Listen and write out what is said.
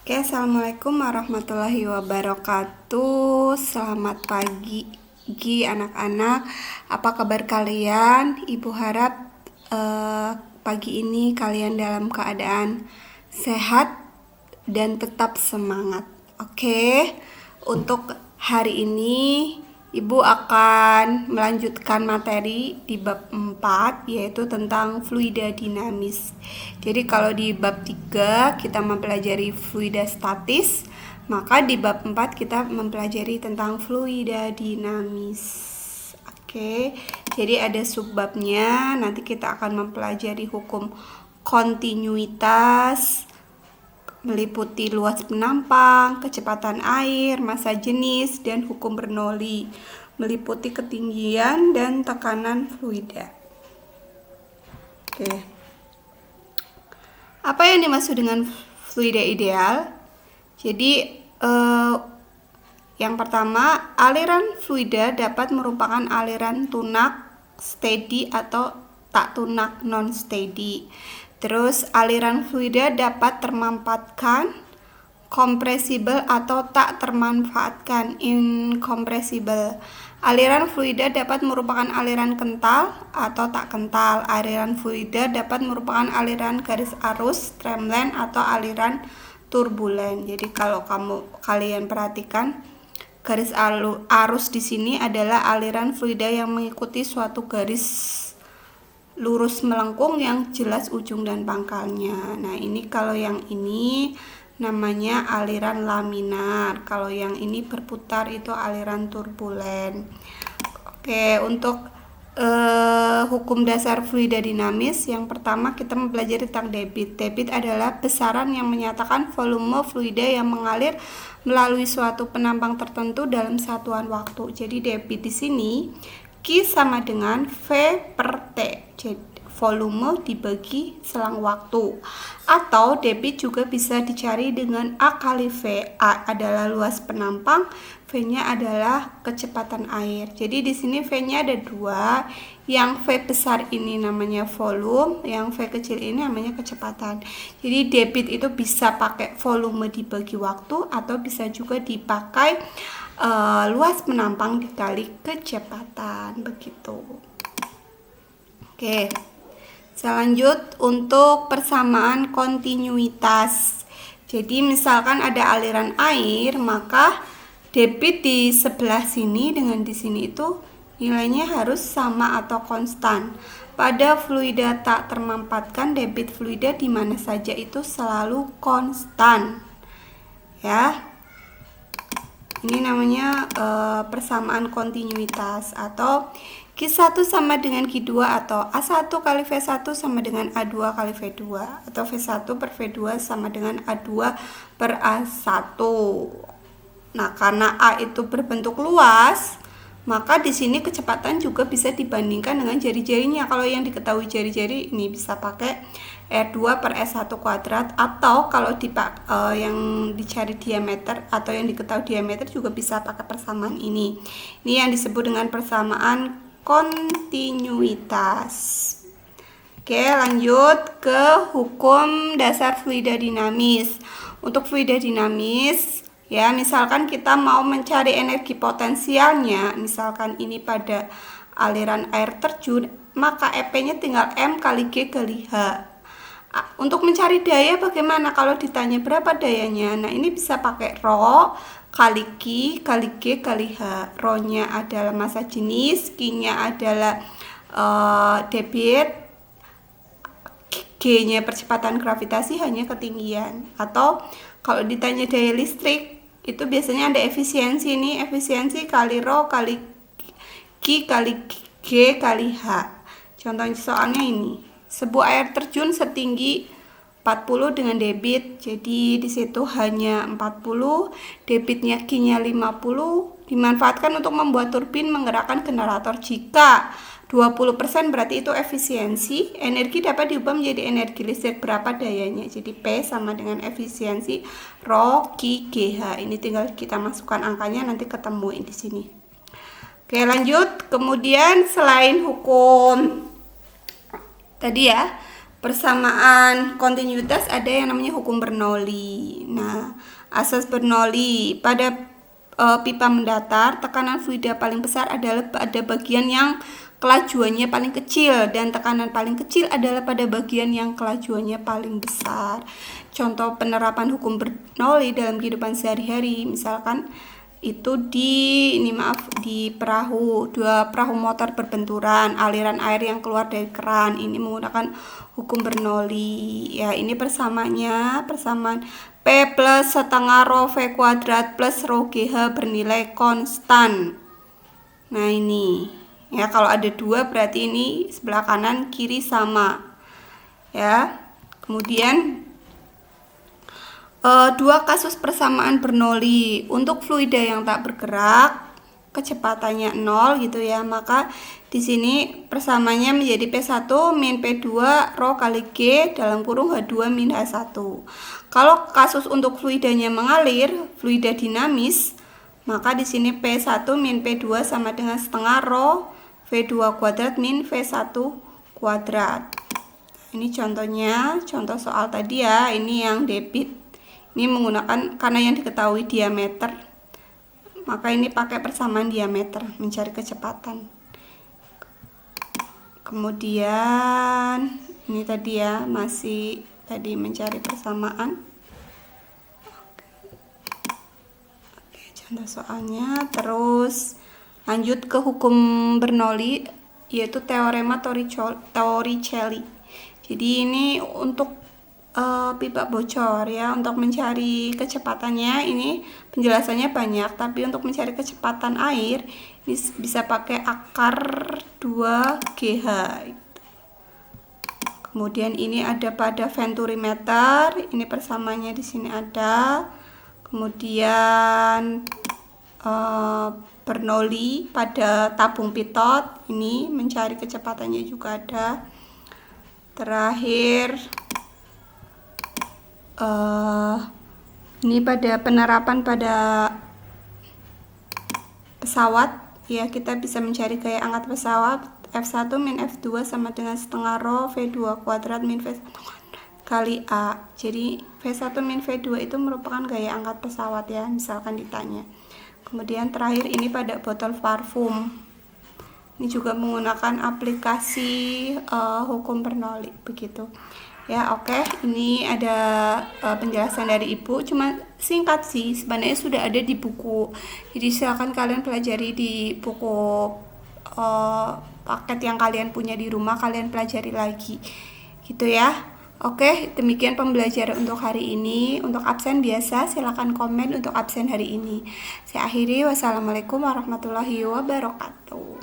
Oke, assalamualaikum warahmatullahi wabarakatuh. Selamat pagi anak-anak. Apa kabar kalian? Ibu harap pagi ini kalian dalam keadaan sehat dan tetap semangat. Oke, untuk hari ini Ibu akan melanjutkan materi di bab 4, yaitu tentang fluida dinamis. Jadi kalau di bab 3 kita mempelajari fluida statis, maka di bab 4 kita mempelajari tentang fluida dinamis. Oke, jadi ada subbabnya. Nanti kita akan mempelajari hukum kontinuitas, meliputi luas penampang, kecepatan air, massa jenis, dan hukum Bernoulli, meliputi ketinggian dan tekanan fluida. Oke. Apa yang dimaksud dengan fluida ideal? Jadi yang pertama, aliran fluida dapat merupakan aliran tunak, steady, atau tak tunak, non-steady. Terus aliran fluida dapat termanfaatkan, compressible, atau tak termanfaatkan, incompressible. Aliran fluida dapat merupakan aliran kental atau tak kental. Aliran fluida dapat merupakan aliran garis arus, streamline, atau aliran turbulen. Jadi kalau kalian perhatikan, garis arus di sini adalah aliran fluida yang mengikuti suatu garis lurus melengkung yang jelas ujung dan pangkalnya. Nah, ini kalau yang ini namanya aliran laminar. Kalau yang ini berputar itu aliran turbulen. Oke, untuk hukum dasar fluida dinamis, yang pertama kita mempelajari tentang debit. Debit adalah besaran yang menyatakan volume fluida yang mengalir melalui suatu penampang tertentu dalam satuan waktu. Jadi debit di sini Q sama dengan V per T. Jadi volume dibagi selang waktu. Atau debit juga bisa dicari dengan A kali V. A adalah luas penampang, V-nya adalah kecepatan air. Jadi di sini V-nya ada dua. Yang V besar ini namanya volume, yang V kecil ini namanya kecepatan. Jadi debit itu bisa pakai volume dibagi waktu, atau bisa juga dipakai luas penampang dikali kecepatan, begitu. Oke, selanjut untuk persamaan kontinuitas. Jadi misalkan ada aliran air, maka debit di sebelah sini dengan di sini itu nilainya harus sama atau konstan. Pada fluida tak termanfaatkan, debit fluida di mana saja itu selalu konstan. Ya. Ini namanya persamaan kontinuitas, atau Q1 sama dengan Q2, atau A1 kali V1 sama dengan A2 kali V2, atau V1 per V2 sama dengan A2 per A1. Nah, karena A itu berbentuk luas, maka di sini kecepatan juga bisa dibandingkan dengan jari-jarinya. Kalau yang diketahui jari-jari ini bisa pakai R2 per S1 kuadrat, atau kalau yang dicari diameter atau yang diketahui diameter juga bisa pakai persamaan ini. Ini yang disebut dengan persamaan kontinuitas. Oke, lanjut ke hukum dasar fluida dinamis. Untuk fluida dinamis, ya, misalkan kita mau mencari energi potensialnya, misalkan ini pada aliran air terjun, maka EP-nya tinggal M kali G kali H. Untuk mencari daya bagaimana kalau ditanya berapa dayanya? Nah, ini bisa pakai Rho kali Q kali G kali H. Rho-nya adalah massa jenis, Q-nya adalah debit, G-nya percepatan gravitasi, hanya ketinggian. Atau kalau ditanya daya listrik, itu biasanya ada efisiensi. Ini efisiensi kali Rho kali Q kali G kali H. Contoh soalnya ini, sebuah air terjun setinggi 40 dengan debit. Jadi di situ hanya 40, debitnya Q-nya 50, dimanfaatkan untuk membuat turbin menggerakkan generator. Jika 20% berarti itu efisiensi. Energi dapat diubah menjadi energi listrik. Berapa dayanya? Jadi P sama dengan efisiensi Rho Q G H. Ini tinggal kita masukkan angkanya, nanti ketemu di sini. Oke, lanjut. Kemudian selain hukum tadi ya, persamaan kontinuitas ada yang namanya hukum Bernoulli. Nah, asas Bernoulli pada pipa mendatar, tekanan fluida paling besar adalah pada bagian yang kelajuannya paling kecil dan tekanan paling kecil adalah pada bagian yang kelajuannya paling besar. Contoh penerapan hukum Bernoulli dalam kehidupan sehari-hari, misalkan itu di perahu, dua perahu motor berbenturan, aliran air yang keluar dari keran ini menggunakan hukum Bernoulli. Ya, ini persamaan P plus setengah rho V kuadrat plus rho GH bernilai konstan. Nah, ini ya, kalau ada dua berarti ini sebelah kanan kiri sama ya. Kemudian dua kasus persamaan Bernoulli untuk fluida yang tak bergerak kecepatannya 0 gitu ya, maka di sini persamaannya menjadi P1 min P2 rho kali G dalam kurung H2 min H1. Kalau kasus untuk fluidanya mengalir, fluida dinamis, maka di sini P1 min P2 sama dengan setengah rho V2 kuadrat min V1 kuadrat. Ini contohnya, contoh soal tadi ya, ini yang debit. Ini menggunakan, karena yang diketahui diameter, maka ini pakai persamaan diameter mencari kecepatan. Kemudian ini tadi ya, masih tadi mencari persamaan. Oke, contoh soalnya. Terus lanjut ke hukum Bernoulli, yaitu teorema Torricelli. Jadi ini untuk pipa bocor ya, untuk mencari kecepatannya ini penjelasannya banyak, tapi untuk mencari kecepatan air ini bisa pakai akar 2GH. Kemudian ini ada pada venturimeter, ini persamaannya di sini ada. Kemudian Bernoulli pada tabung pitot, ini mencari kecepatannya juga ada. Terakhir ini pada penerapan pada pesawat ya, kita bisa mencari gaya angkat pesawat F1 min F2 sama dengan setengah rho V2 kuadrat min V1 kali A. Jadi V1 min V2 itu merupakan gaya angkat pesawat ya, misalkan ditanya. Kemudian terakhir ini pada botol parfum, ini juga menggunakan aplikasi hukum Bernoulli begitu ya. Oke, ini ada penjelasan dari Ibu, cuma singkat sih, sebenarnya sudah ada di buku, jadi silakan kalian pelajari di buku paket yang kalian punya di rumah, kalian pelajari lagi gitu ya. Oke, demikian pembelajaran untuk hari ini. Untuk absen biasa silakan komen untuk absen hari ini. Saya akhiri, wassalamualaikum warahmatullahi wabarakatuh.